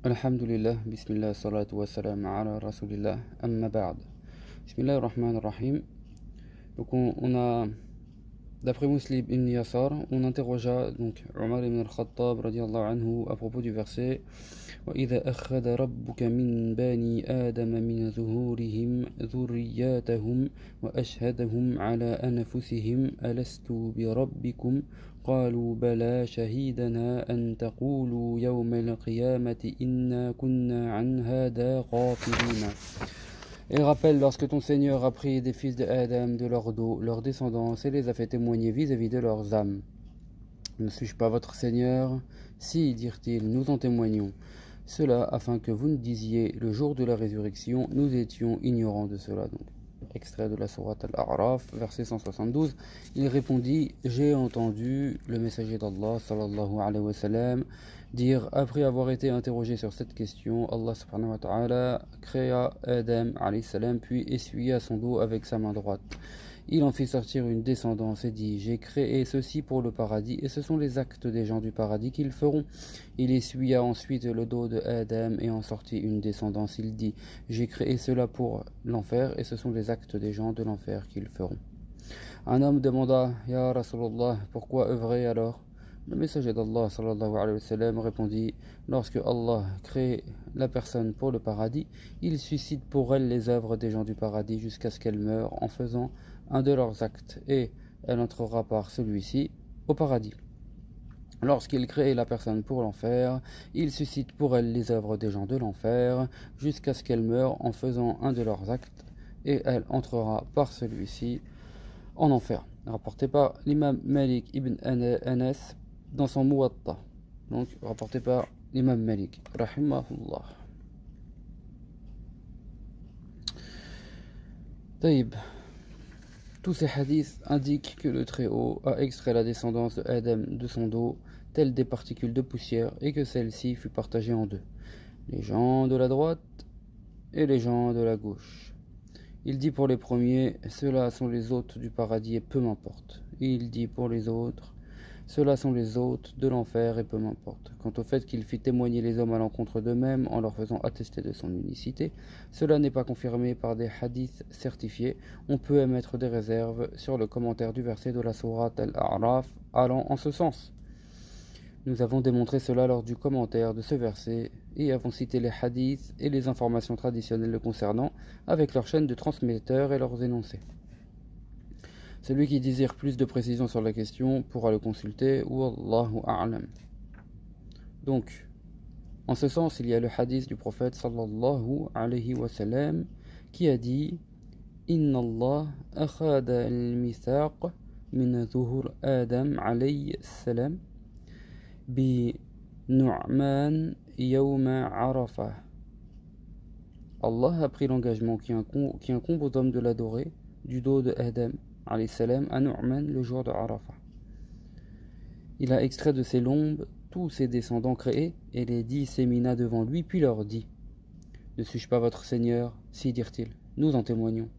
Alhamdulillah, bismillah, salatu wa salam ala rasulillah, amma ba'd. Bismillah ar-Rahman ar-Rahim. Donc d'après Muslim ibn Yasar, on interrogea donc Omar ibn al-Khattab radiallahu anhu à propos du verset وَإِذَا أَخَذَ رَبُّكَ مِنْ بَنِي آدَمَ مِنْ ظُهُورِهِمْ ذُرِّيَّاتَهُمْ وَأَشْهَدَهُمْ عَلَى أَنفُسِهِمْ أَلَسْتُ بِرَبِّكُمْ قالوا بلى شهيدنا أن تقولوا يوم القيامة إنا كنا عن هذا غافلين. Et rappelle lorsque ton Seigneur a pris des fils de Adam de leur dos, leur descendance, et les a fait témoigner vis-à-vis de leurs âmes. Ne suis-je pas votre Seigneur? Si, dirent-ils, nous en témoignons. Cela afin que vous ne disiez le jour de la résurrection, nous étions ignorants de cela. Donc, extrait de la sourate Al-A'raf, verset 172. Il répondit, j'ai entendu le messager d'Allah, sallallahu alayhi wa sallam, dire, après avoir été interrogé sur cette question, Allah subhanahu wa ta'ala créa Adam alayhi salam, puis essuya son dos avec sa main droite. Il en fit sortir une descendance et dit, j'ai créé ceci pour le paradis, et ce sont les actes des gens du paradis qu'ils feront. Il essuya ensuite le dos de Adam et en sortit une descendance. Il dit, j'ai créé cela pour l'enfer, et ce sont les actes des gens de l'enfer qu'ils feront. Un homme demanda, Ya Rasulallah, pourquoi œuvrer alors? Le messager d'Allah sallallahu alayhi wa sallam répondit, lorsque Allah crée la personne pour le paradis, il suscite pour elle les œuvres des gens du paradis jusqu'à ce qu'elle meure en faisant un de leurs actes, et elle entrera par celui-ci au paradis. Lorsqu'il crée la personne pour l'enfer, il suscite pour elle les œuvres des gens de l'enfer jusqu'à ce qu'elle meure en faisant un de leurs actes, et elle entrera par celui-ci en enfer. Rapporté par l'imam Malik ibn Anas dans son Muwatta. Donc rapporté par l'imam Malik rahimahullah. Taïb. Tous ces hadiths indiquent que le Très-Haut a extrait la descendance de Adam de son dos, telles des particules de poussière, et que celle-ci fut partagée en deux, les gens de la droite et les gens de la gauche. Il dit pour les premiers, ceux-là sont les hôtes du paradis et peu m'importe. Il dit pour les autres, ceux-là sont les hôtes de l'enfer et peu m'importe. Quant au fait qu'il fit témoigner les hommes à l'encontre d'eux-mêmes en leur faisant attester de son unicité, cela n'est pas confirmé par des hadiths certifiés. On peut émettre des réserves sur le commentaire du verset de la sourate Al-A'raf allant en ce sens. Nous avons démontré cela lors du commentaire de ce verset et avons cité les hadiths et les informations traditionnelles le concernant avec leur chaîne de transmetteurs et leurs énoncés. Celui qui désire plus de précision sur la question pourra le consulter, ou Allahu a'lam. Donc, en ce sens, il y a le hadith du prophète sallallahu alayhi wa sallam qui a dit Inna Allah akhada al-mithaq min zuhur Adam alayhi salam bi Nu'man yawma Arafah. Allah a pris l'engagement qui incombe aux hommes de l'adorer du dos de Adam alayhi salam à Nu'man le jour de Arafah. Il a extrait de ses lombes tous ses descendants créés et les dissémina devant lui, puis leur dit Ne suis-je pas votre Seigneur? Si, dirent-ils, nous en témoignons.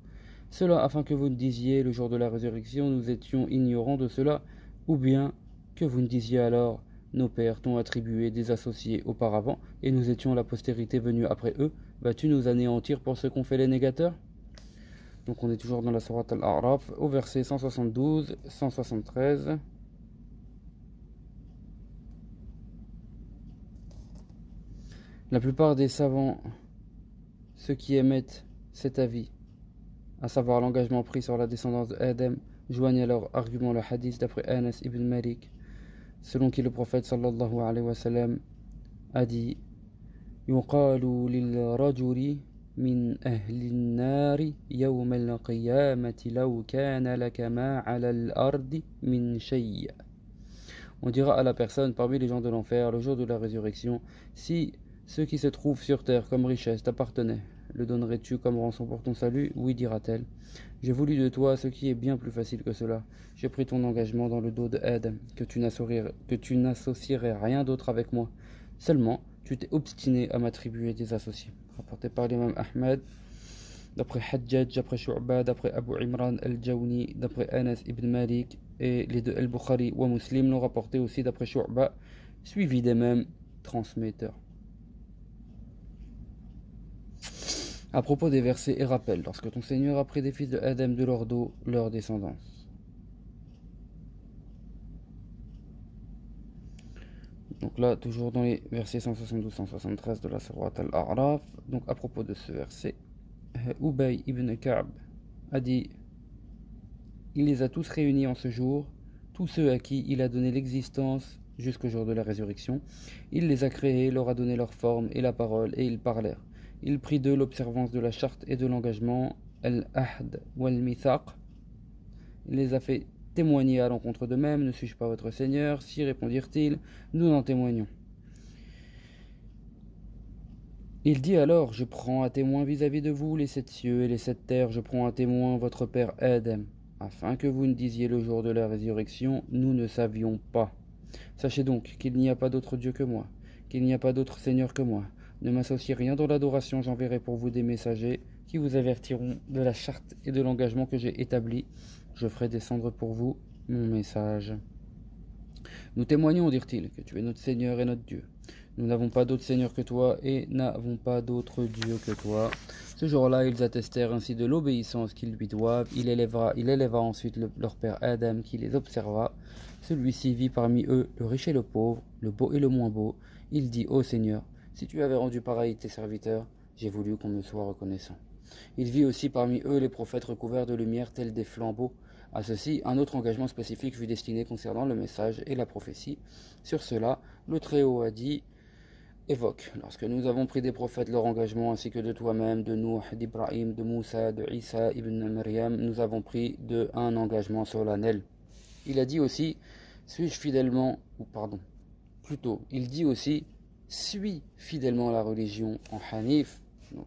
Cela afin que vous ne disiez le jour de la résurrection nous étions ignorants de cela, ou bien que vous ne disiez alors nos pères t'ont attribué des associés auparavant et nous étions la postérité venue après eux, vas-tu nous anéantir pour ce qu'ont fait les négateurs? Donc on est toujours dans la sourate Al-A'raf, au verset 172, 173. La plupart des savants, ceux qui émettent cet avis, à savoir l'engagement pris sur la descendance d'Adam, joignent à leur argument le hadith d'après Anas ibn Malik, selon qui le prophète sallallahu alayhi wa sallam a dit Yuqalu lil rajuli من أهل النار يوم القيامة لو كان لك ما على الأرض من شيء. On dira à la personne parmi les gens de l'enfer le jour de la résurrection, si ce qui se trouve sur terre comme richesse t'appartenait, le donnerais-tu comme rançon pour ton salut? Oui, dira-t-elle. J'ai voulu de toi ce qui est bien plus facile que cela. J'ai pris ton engagement dans le dos de Adam, que tu n'associerais rien d'autre avec moi. Seulement, tu t'es obstiné à m'attribuer des associés. Rapporté par l'imam Ahmed, d'après Hajjaj, d'après Shu'ba, d'après Abu Imran al-Jawni, d'après Anas ibn Malik, et les deux Al-Bukhari ou Muslim l'ont rapporté aussi d'après Shu'ba, suivi des mêmes transmetteurs. À propos des versets et rappels, lorsque ton Seigneur a pris des fils de Adam de leur dos, leur descendance. Donc là, toujours dans les versets 172-173 de la Sourate Al-A'raf, donc à propos de ce verset, Ubay ibn Ka'b a dit: il les a tous réunis en ce jour, tous ceux à qui il a donné l'existence jusqu'au jour de la résurrection. Il les a créés, leur a donné leur forme et la parole, et ils parlèrent. Il prit d'eux l'observance de la charte et de l'engagement, Al-Ahd wal-Mithaq. Il les a fait témoigner à l'encontre d'eux-mêmes: ne suis-je pas votre Seigneur? Si, répondirent-ils, nous en témoignons. Il dit alors: je prends à témoin vis-à-vis de vous les 7 cieux et les 7 terres, je prends à témoin votre père Adam, afin que vous ne disiez le jour de la résurrection: nous ne savions pas. Sachez donc qu'il n'y a pas d'autre Dieu que moi, qu'il n'y a pas d'autre Seigneur que moi. Ne m'associez rien dans l'adoration, j'enverrai pour vous des messagers qui vous avertiront de la charte et de l'engagement que j'ai établi. Je ferai descendre pour vous mon message. Nous témoignons, dirent-ils, que tu es notre Seigneur et notre Dieu. Nous n'avons pas d'autre Seigneur que toi et n'avons pas d'autre Dieu que toi. Ce jour-là, ils attestèrent ainsi de l'obéissance qu'ils lui doivent. Il éleva ensuite leur père Adam qui les observa. Celui-ci vit parmi eux le riche et le pauvre, le beau et le moins beau. Il dit: ô Seigneur, si tu avais rendu pareil tes serviteurs, j'ai voulu qu'on me soit reconnaissant. Il vit aussi parmi eux les prophètes recouverts de lumière tels des flambeaux. À ceci, un autre engagement spécifique fut destiné concernant le message et la prophétie. Sur cela, le Très-Haut a dit: évoque, lorsque nous avons pris des prophètes leur engagement, ainsi que de toi-même, de Nuh, d'Ibrahim, de Moussa, de Isa ibn Maryam, nous avons pris un engagement solennel. Il a dit aussi: suis fidèlement la religion en Hanif. Donc,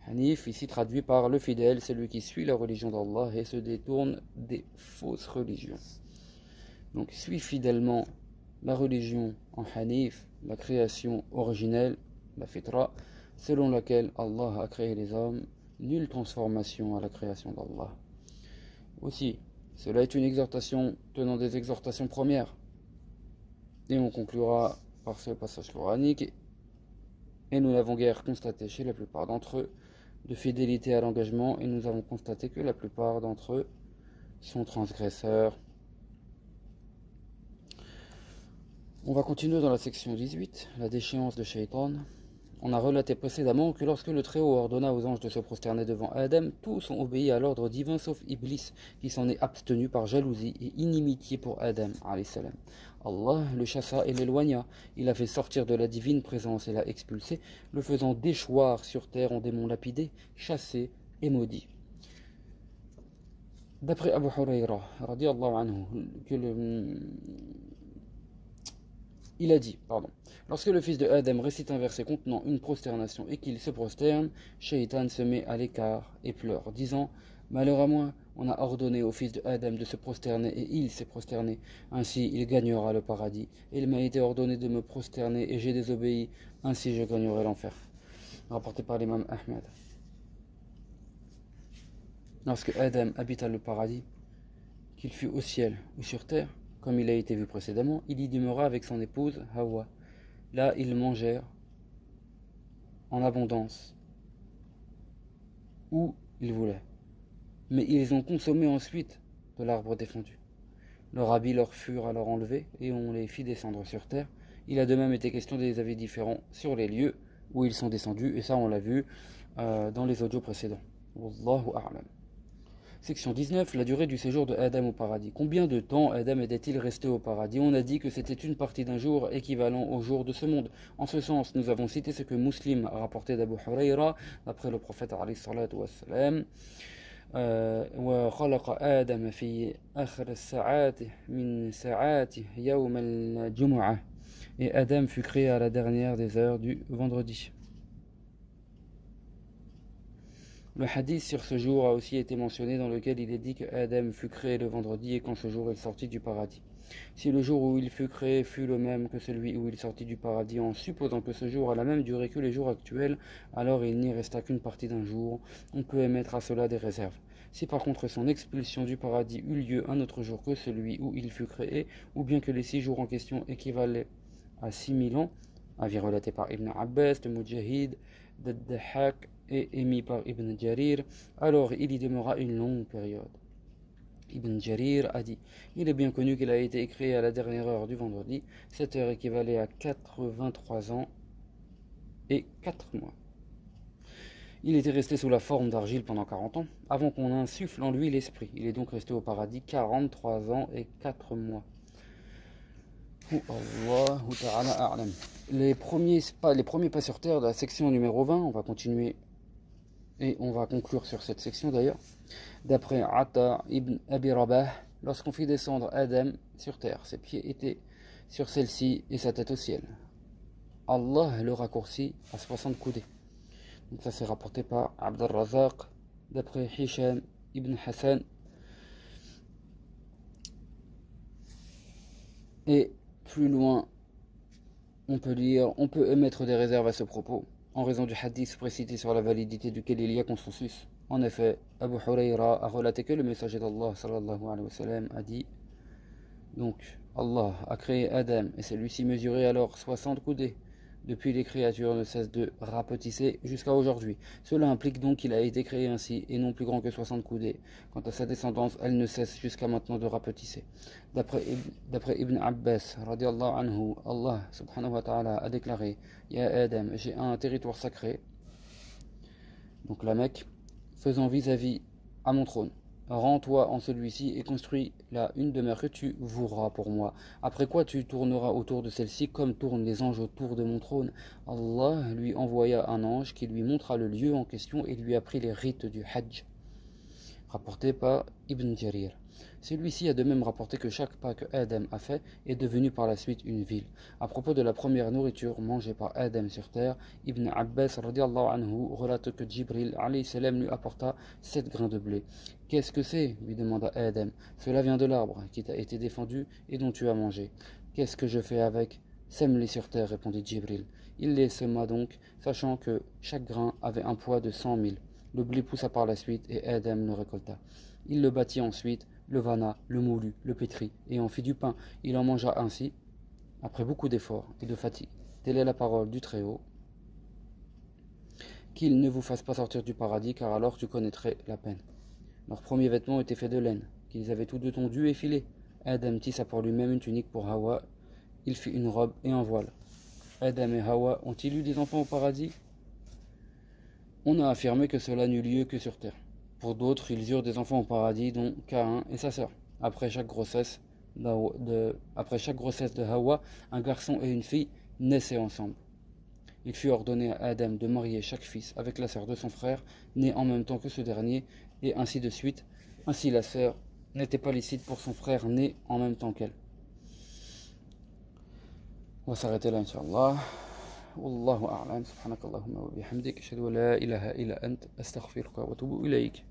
Hanif, ici traduit par le fidèle, c'est lui qui suit la religion d'Allah et se détourne des fausses religions. Donc, suis fidèlement la religion en Hanif, la création originelle, la fitra, selon laquelle Allah a créé les hommes, nulle transformation à la création d'Allah. Aussi, cela est une exhortation tenant des exhortations premières. Et on conclura par ce passage coranique, et nous n'avons guère constaté chez la plupart d'entre eux de fidélité à l'engagement, et nous avons constaté que la plupart d'entre eux sont transgresseurs. On va continuer dans la section 18, la déchéance de Shaitan. On a relaté précédemment que lorsque le Très-Haut ordonna aux anges de se prosterner devant Adam, tous ont obéi à l'ordre divin sauf Iblis, qui s'en est abstenu par jalousie et inimitié pour Adam, alayhi salam. Allah le chassa et l'éloigna. Il a fait sortir de la divine présence et l'a expulsé, le faisant déchoir sur terre en démon lapidé, chassé et maudit. D'après Abu Hurayra, radiyallahu anhu, il a dit, lorsque le fils de Adam récite un verset contenant une prosternation et qu'il se prosterne, Shaitan se met à l'écart et pleure, disant: malheur à moi, on a ordonné au fils de Adam de se prosterner et il s'est prosterné, ainsi il gagnera le paradis. Et il m'a été ordonné de me prosterner et j'ai désobéi, ainsi je gagnerai l'enfer. Rapporté par l'imam Ahmed. Lorsque Adam habita le paradis, qu'il fût au ciel ou sur terre, comme il a été vu précédemment, il y demeura avec son épouse Hawa. Là, ils mangèrent en abondance, où ils voulaient. Mais ils ont consommé ensuite de l'arbre défendu. Leurs habits leur furent alors enlevés, et on les fit descendre sur terre. Il a de même été question des avis différents sur les lieux où ils sont descendus, et ça on l'a vu dans les audios précédents. Wallahu a'lam. Section 19, la durée du séjour de Adam au paradis. Combien de temps Adam était-il resté au paradis? On a dit que c'était une partie d'un jour équivalent au jour de ce monde. En ce sens, nous avons cité ce que Muslim a rapporté d'Abu Hurayra, d'après le prophète alayhi salatu wassalam. وخلق آدم في آخر الساعات من ساعات يوم الجمعة. Et Adam fut créé à la dernière des heures du vendredi. Le hadith sur ce jour a aussi été mentionné, dans lequel il est dit que Adam fut créé le vendredi et qu'en ce jour il sortit du paradis. Si le jour où il fut créé fut le même que celui où il sortit du paradis, en supposant que ce jour a la même durée que les jours actuels, alors il n'y resta qu'une partie d'un jour. On peut émettre à cela des réserves. Si par contre son expulsion du paradis eut lieu un autre jour que celui où il fut créé, ou bien que les 6 jours en question équivalaient à 6000 ans, avis relaté par Ibn Abbas, de Mujahid, de Dahak, et émis par Ibn Jarir, alors il y demeura une longue période. Ibn Jarir a dit: il est bien connu qu'il a été écrit à la dernière heure du vendredi. Cette heure équivalait à 83 ans et 4 mois. Il était resté sous la forme d'argile pendant 40 ans, avant qu'on insuffle en lui l'esprit. Il est donc resté au paradis 43 ans et 4 mois. Allahu ta'ala a'lam. Les premiers pas sur terre de la section numéro 20, on va continuer et on va conclure sur cette section d'ailleurs. D'après Ata ibn Abi Rabah, lorsqu'on fit descendre Adam sur terre, ses pieds étaient sur celle-ci et sa tête au ciel. Allah le raccourcit à 60 coudées. Donc ça c'est rapporté par Abd al-Razaq, d'après Hisham ibn Hassan. Et plus loin, on peut émettre des réserves à ce propos, en raison du hadith précité sur la validité duquel il y a consensus. En effet, Abu Hurayra a relaté que le messager d'Allah sallallahu alayhi wa sallam a dit: donc Allah a créé Adam et celui-ci mesurait alors 60 coudées. Depuis, les créatures ne cessent de rapetisser jusqu'à aujourd'hui. Cela implique donc qu'il a été créé ainsi et non plus grand que 60 coudées. Quant à sa descendance, elle ne cesse jusqu'à maintenant de rapetisser. D'après Ibn Abbas, radiallahu anhu, Allah subhanahu wa ta'ala a déclaré: Ya Adam, j'ai un territoire sacré, donc la Mecque, faisant vis-à-vis à mon trône. Rends-toi en celui-ci et construis là une demeure que tu voueras pour moi. Après quoi tu tourneras autour de celle-ci comme tournent les anges autour de mon trône. Allah lui envoya un ange qui lui montra le lieu en question et lui apprit les rites du Hajj. Rapporté par Ibn Jarir. Celui-ci a de même rapporté que chaque pas que Adam a fait est devenu par la suite une ville. À propos de la première nourriture mangée par Adam sur terre, Ibn Abbas radiallahu anhu relate que Jibril alayhi salam lui apporta 7 grains de blé. Qu'est-ce que c'est? Lui demanda Adam. Cela vient de l'arbre qui t'a été défendu et dont tu as mangé. Qu'est-ce que je fais avec? Sème-les sur terre, répondit Jibril. Il les sema donc, sachant que chaque grain avait un poids de 100 000. Le blé poussa par la suite et Adam le récolta. Il le bâtit ensuite, le vana, le moulut, le pétrit et en fit du pain. Il en mangea ainsi, après beaucoup d'efforts et de fatigue. Telle est la parole du Très-Haut. Qu'il ne vous fasse pas sortir du paradis, car alors tu connaîtrais la peine. Leurs premiers vêtements étaient faits de laine, qu'ils avaient tous deux tondus et filés. Adam tissa pour lui-même une tunique pour Hawa. Il fit une robe et un voile. Adam et Hawa ont-ils eu des enfants au paradis? On a affirmé que cela n'eut lieu que sur terre. Pour d'autres, ils eurent des enfants au paradis, dont Caïn et sa sœur. Après chaque grossesse de Hawa, un garçon et une fille naissaient ensemble. Il fut ordonné à Adam de marier chaque fils avec la sœur de son frère, née en même temps que ce dernier, et ainsi de suite. Ainsi la sœur n'était pas licite pour son frère né en même temps qu'elle. On va s'arrêter là, Inch'Allah. والله أعلم سبحانك اللهم وبحمدك أشهد أن لا إله إلا أنت أستغفرك وأتوب إليك